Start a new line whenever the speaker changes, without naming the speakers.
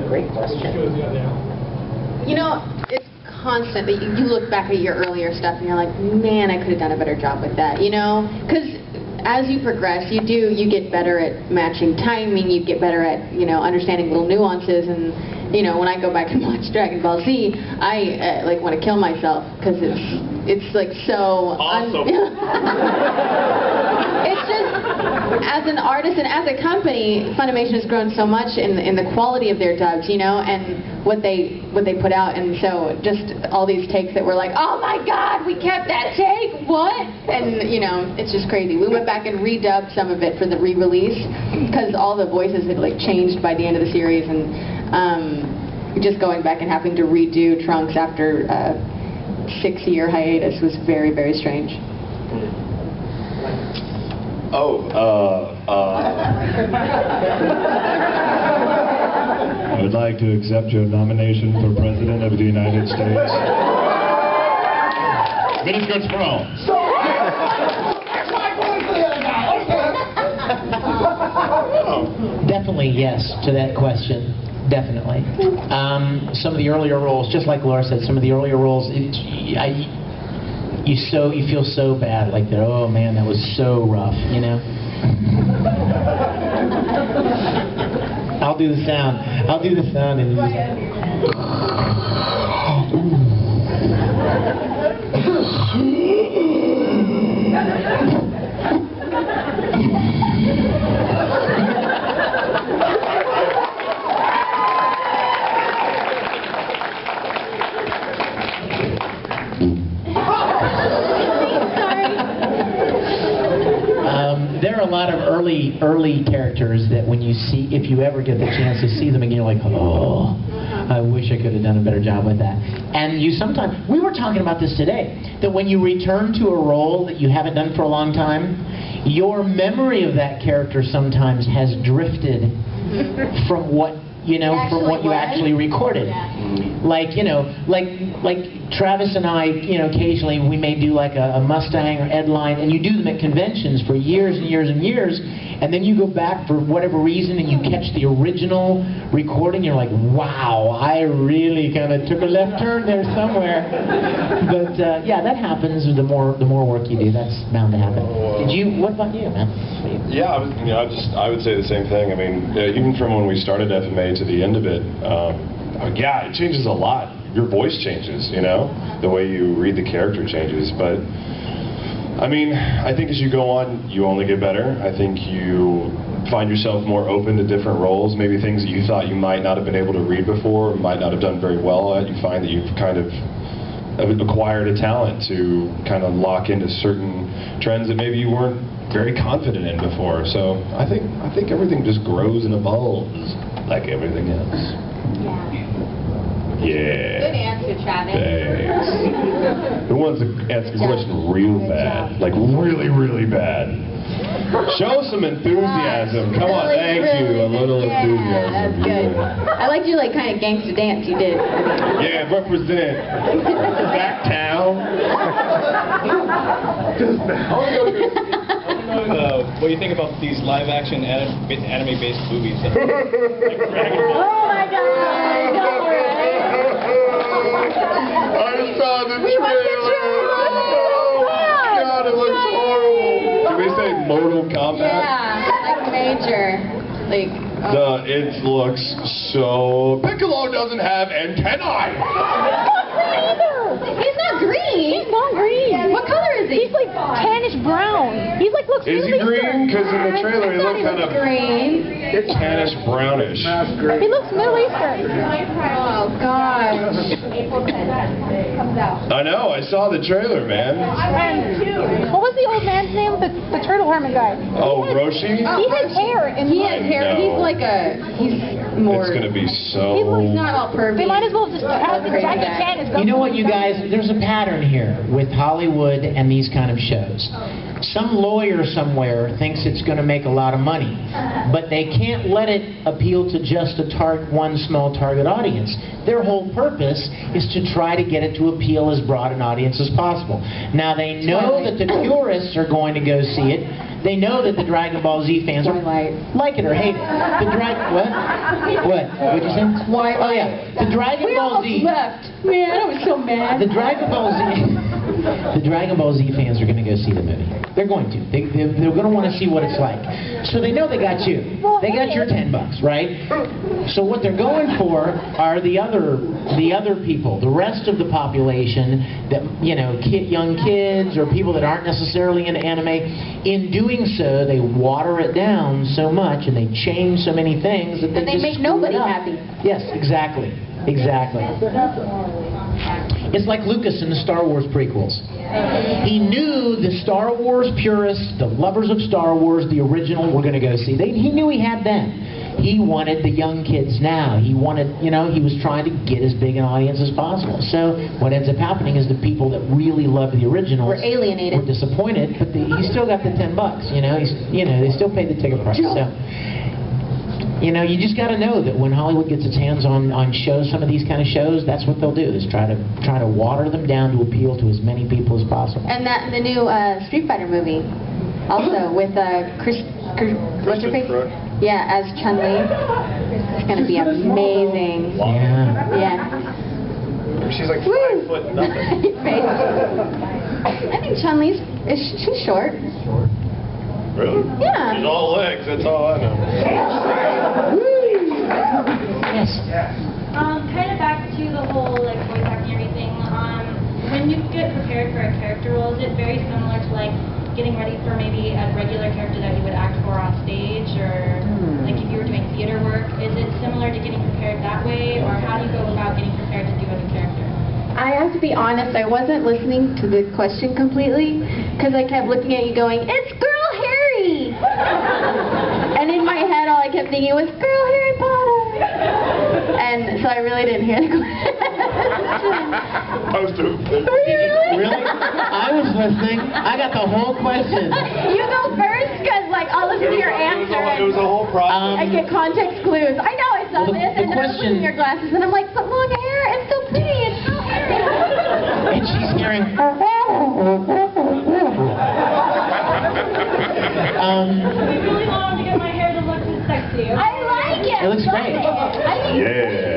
great question.
You know, it's constant that you look back at your earlier stuff and you're like, man, I could have done a better job with that, you know? Because as you progress, you get better at matching timing, you get better at, you know, understanding little nuances, and, you know, when I go back and watch Dragon Ball Z, I, like, want to kill myself, because it's like, so...
Awesome.
It's just, as an artist and as a company, Funimation has grown so much in the quality of their dubs, you know, and what they put out, and so just all these takes that were like, oh my god, we kept that take, what? And, you know, it's just crazy. We went back and redubbed some of it for the re-release, because all the voices had, like, changed by the end of the series, and just going back and having to redo Trunks after a 6-year hiatus was very, very strange.
I would like to accept your nomination for President of the United States. Miniskirts for all.
Definitely yes to that question. Definitely. Some of the earlier roles, just like Laura said, some of the earlier roles, you feel so bad, like they're, oh man, that was so rough, you know? I'll do the sound. I'll do the sound and there are a lot of early characters that when you see, if you ever get the chance to see them again, you're like, oh, I wish I could have done a better job with that. And you sometimes, we were talking about this today, that when you return to a role that you haven't done for a long time, your memory of that character sometimes has drifted from what, you know, from what you actually recorded. Yeah. Like, you know, like Travis and I, you know, occasionally we may do like a Mustang or Ed line, and you do them at conventions for years and years and years, and then you go back for whatever reason and you catch the original recording, you're like, wow, I really kind of took a left turn there somewhere. But yeah, that happens. The more work you do, that's bound to happen. What about you, man?
Yeah, I would say the same thing. I mean, even from when we started FMA to the end of it, yeah, it changes a lot. Your voice changes, you know? The way you read the character changes. But, I mean, I think as you go on, you only get better. I think you find yourself more open to different roles. Maybe things that you thought you might not have been able to read before, might not have done very well at. You find that you've kind of acquired a talent to kind of lock into certain trends that maybe you weren't very confident in before. So I think everything just grows and evolves like everything else. Yeah.
Good answer, Travis.
Thanks. Who wants to answer the question real bad? Like really, really bad. Show some enthusiasm. Come on, thank you. A little enthusiasm.
That's good. I liked your like kind of gangster dance you did.
Yeah, represent Sacktown.
What do you think about these live-action anime-based movies? Like Dragon Ball?
Oh my God!
I saw the trailer. Oh my God, it looks horrible. Did we say Mortal Kombat?
Yeah, like major, like.
It looks so. Piccolo doesn't have antennae.
He's not green.
He's not green.
Yeah, what color is he?
He's like tannish brown. He's like looks.
Is he green? Because in the trailer he looks kind of
green.
tannish brownish.
He looks Middle Eastern.
Oh gosh.
I know. I saw the trailer, man.
And what was the old man's name? The turtle hermit guy.
Oh, Roshi.
He has hair. And
he has hair. He's like he's more.
It's gonna be so.
He's not all pervy.
They might as well just have the Jackie Chan as.
You know what, you guys? There's a pattern here with Hollywood and these kind of shows. Some lawyer somewhere thinks it's going to make a lot of money, but they can't let it appeal to just one small target audience. Their whole purpose is to try to get it to appeal as broad an audience as possible. Now they know that the tourists are going to go see it. They know that the Dragon Ball Z fans are like it or hate it. The what? What'd you say?
Twilight.
Oh yeah, the Dragon Ball Z.
left. Man, I was so mad.
The Dragon Ball Z. The Dragon Ball Z fans are going to go see the movie. They're going to. They're going to want to see what it's like. So they know they got you. They got your $10, right? So what they're going for are the other people, the rest of the population that, you know, young kids or people that aren't necessarily into anime. In doing so, they water it down so much and they change so many things that they
make nobody happy.
Yes, exactly. Exactly. It's like Lucas in the Star Wars prequels. He knew the Star Wars purists, the lovers of Star Wars, the original, were going to go see. He knew he had them. He wanted the young kids now. He wanted, you know, he was trying to get as big an audience as possible. So what ends up happening is the people that really love the originals
were alienated.
Were disappointed, but he still got the $10. You know, they still paid the ticket price. So. You know, you just got to know that when Hollywood gets its hands on shows, some of these kind of shows, that's what they'll do, is try to water them down to appeal to as many people as possible.
And the new Street Fighter movie, also with what's her face? Yeah, as Chun-Li. It's going to be amazing.
Yeah.
She's like 5 foot nothing.
I think Chun-Li's she's short.
Really?
Yeah.
She's all legs, that's all I know.
Yes.
Kind of back to the whole like voice acting and everything. When you get prepared for a character role, is it very similar to like getting ready for maybe a regular character that you would act for on stage, or like if you were doing theater work? Is it similar to getting prepared that way, or how do you go about getting prepared to do a new character?
I have to be honest, I wasn't listening to the question completely because I kept looking at you going, "It's Girl Harry!" And in my head, all I kept thinking was, "Girl Harry Potter!" And so I really didn't hear the question.
I was doing
Really? I was listening. I got the whole question.
You go first because, like, I'll listen to your answer.
It was a whole process.
I get context clues. I know I saw
Well,
this, and then I was looking
question-
at your glasses, and I'm like, "But long hair, it's so pretty, it's so pretty."
And she's hearing.
It's really long to get my hair to look this sexy.
I like it.
It looks
Love
great.
it. I think
Yeah.